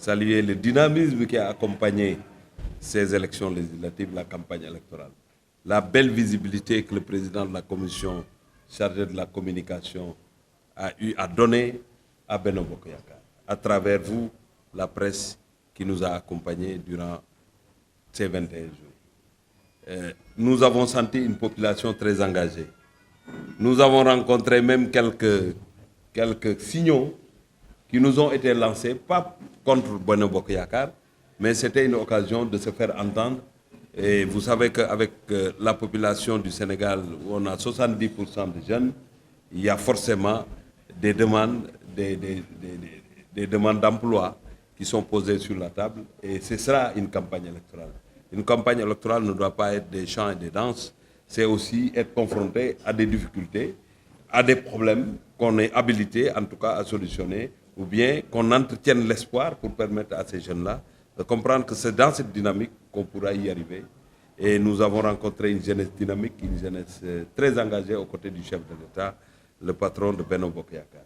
saluer le dynamisme qui a accompagné ces élections législatives, la campagne électorale. La belle visibilité que le président de la commission chargé de la communication a eu à donner à Benno Bokk Yakaar, à travers vous, la presse qui nous a accompagnés durant ces 21 jours. Nous avons senti une population très engagée. Nous avons rencontré même quelques signaux qui nous ont été lancés, pas contre Benno Bokk Yakaar, mais c'était une occasion de se faire entendre. Et vous savez qu'avec la population du Sénégal, où on a 70% de jeunes, il y a forcément des demandes, des demandes d'emploi qui sont posées sur la table. Et ce sera une campagne électorale. Une campagne électorale ne doit pas être des chants et des danses, c'est aussi être confronté à des difficultés, à des problèmes qu'on est habilité en tout cas à solutionner, ou bien qu'on entretienne l'espoir pour permettre à ces jeunes-là de comprendre que c'est dans cette dynamique qu'on pourra y arriver. Et nous avons rencontré une jeunesse dynamique, une jeunesse très engagée aux côtés du chef de l'État, le patron de Benno Bokk Yakaar.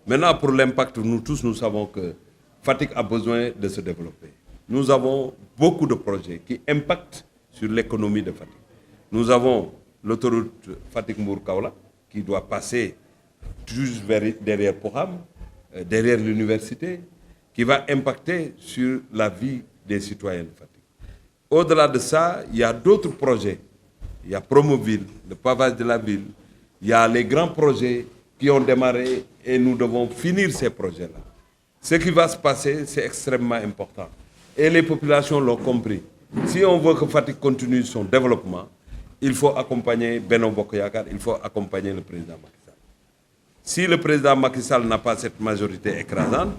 Maintenant, pour l'impact, nous tous, nous savons que Fatick a besoin de se développer. Nous avons beaucoup de projets qui impactent sur l'économie de Fatick. Nous avons l'autoroute Fatick-Mbour-Kaolack qui doit passer juste derrière Poham, derrière l'université, qui va impacter sur la vie des citoyens de Fatick. Au-delà de ça, il y a d'autres projets. Il y a Promoville, le pavage de la ville. Il y a les grands projets qui ont démarré et nous devons finir ces projets-là. Ce qui va se passer, c'est extrêmement important. Et les populations l'ont compris. Si on veut que Fatick continue son développement, il faut accompagner Benno Bokk Yakaar, il faut accompagner le président Macky Sall. Si le président Macky Sall n'a pas cette majorité écrasante,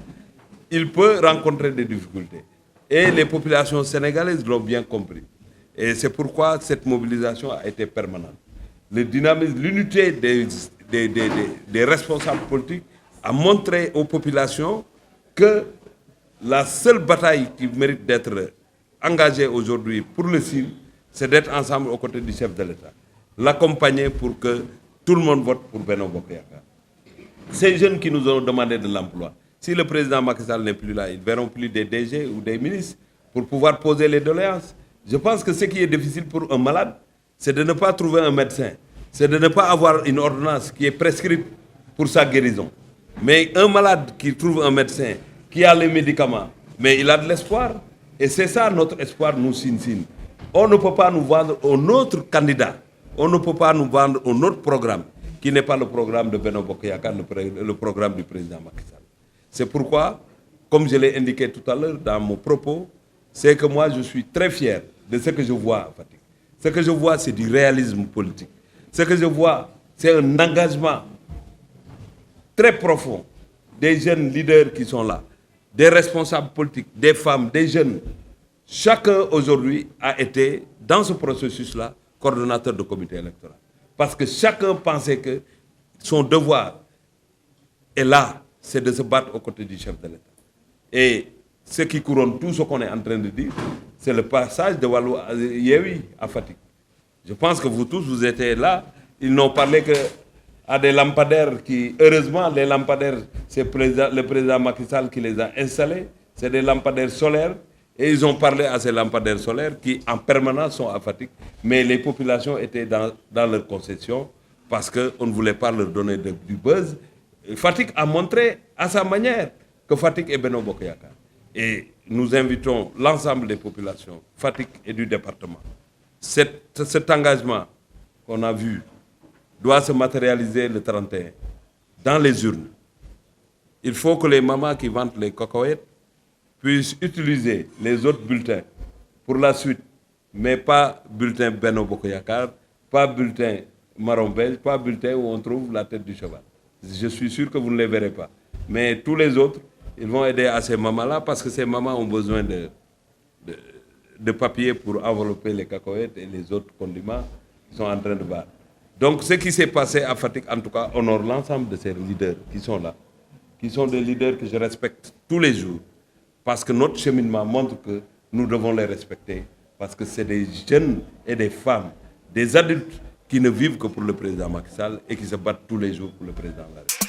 il peut rencontrer des difficultés. Et les populations sénégalaises l'ont bien compris. Et c'est pourquoi cette mobilisation a été permanente. Le dynamisme, l'unité des responsables politiques a montré aux populations que la seule bataille qui mérite d'être engagée aujourd'hui pour le Sine, c'est d'être ensemble aux côtés du chef de l'État. L'accompagner pour que tout le monde vote pour Benno Bokk Yakaar. Ces jeunes qui nous ont demandé de l'emploi, si le président Macky Sall n'est plus là, ils ne verront plus des DG ou des ministres pour pouvoir poser les doléances. Je pense que ce qui est difficile pour un malade, c'est de ne pas trouver un médecin. C'est de ne pas avoir une ordonnance qui est prescrite pour sa guérison. Mais un malade qui trouve un médecin, qui a les médicaments, mais il a de l'espoir. Et c'est ça notre espoir, nous, Sine. On ne peut pas nous vendre un autre candidat. On ne peut pas nous vendre un autre programme qui n'est pas le programme de Benno Bokk Yakaar, le programme du président Macky Sall. C'est pourquoi, comme je l'ai indiqué tout à l'heure dans mon propos, c'est que moi je suis très fier de ce que je vois à Fatick. Ce que je vois, c'est du réalisme politique. Ce que je vois, c'est un engagement très profond des jeunes leaders qui sont là, des responsables politiques, des femmes, des jeunes. Chacun aujourd'hui a été, dans ce processus-là, coordonnateur de comité électoral. Parce que chacun pensait que son devoir est là, c'est de se battre aux côtés du chef de l'État. Et ce qui couronne tout ce qu'on est en train de dire, c'est le passage de Wallu Yewwi à Fatick. Je pense que vous tous, vous étiez là. Ils n'ont parlé qu'à des lampadaires qui, heureusement, les lampadaires, c'est le président Macky Sall qui les a installés. C'est des lampadaires solaires. Et ils ont parlé à ces lampadaires solaires qui, en permanence, sont à Fatick. Mais les populations étaient dans leur concession parce qu'on ne voulait pas leur donner du buzz. Fatick a montré à sa manière que Fatick est Benno Bokk Yakaar. Et nous invitons l'ensemble des populations, Fatick et du département. Cet engagement qu'on a vu doit se matérialiser le 31 dans les urnes. Il faut que les mamans qui vendent les cacahuètes puissent utiliser les autres bulletins pour la suite, mais pas bulletin Benno Bokk Yakaar, pas bulletin marron beige, pas bulletin où on trouve la tête du cheval. Je suis sûr que vous ne les verrez pas. Mais tous les autres, ils vont aider à ces mamans-là parce que ces mamans ont besoin de papier pour envelopper les cacahuètes et les autres condiments qui sont en train de battre. Donc ce qui s'est passé à Fatick, en tout cas, honore l'ensemble de ces leaders qui sont là, qui sont des leaders que je respecte tous les jours, parce que notre cheminement montre que nous devons les respecter, parce que c'est des jeunes et des femmes, des adultes qui ne vivent que pour le président Macky Sall et qui se battent tous les jours pour le président de la République.